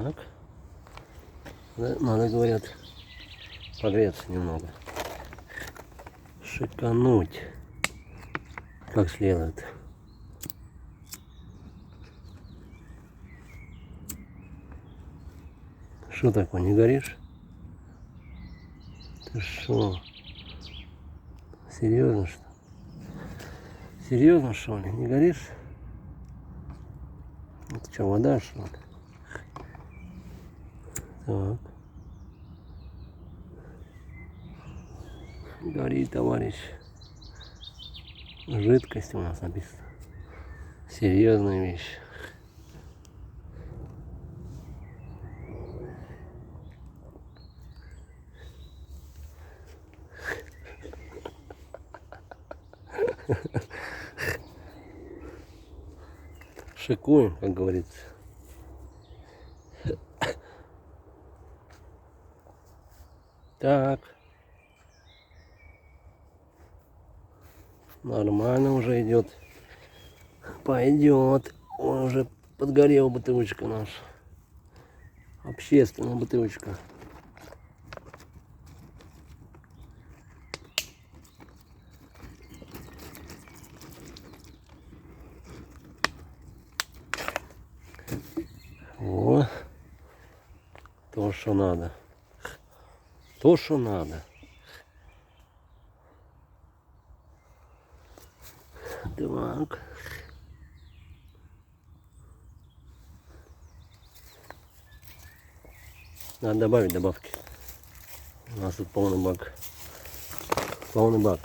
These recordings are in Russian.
Так. Надо, говорят, погреться немного. Шикануть. Как следует. Что такое, не горишь? Ты шо? Серьезно что? Серьезно что ли? Не горишь? Это что, вода что ли? Так. Горит, товарищ. Жидкость у нас написано. Серьезная вещь. Шикуем, как говорится. Так. Нормально уже идет. Пойдет. Ой, уже подгорела бутылочка наша. Общественная бутылочка. О, то, что надо. То, что надо. Так. Надо добавить добавки. У нас тут полный бак. Полный бак.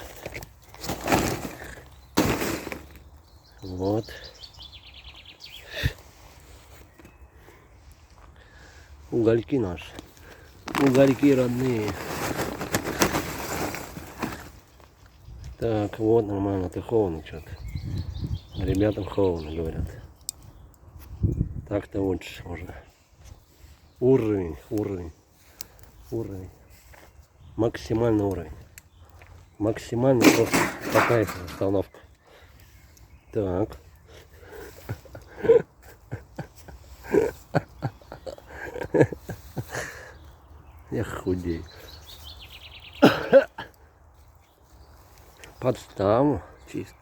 Вот. Угольки наши. Угольки родные. Так, вот нормально. Ты холодно что-то. Ребятам холодно, говорят. Так-то лучше можно. Уровень. Максимальный уровень. Максимально просто по кайфу установка. Так. Я худею. Подставу чисто.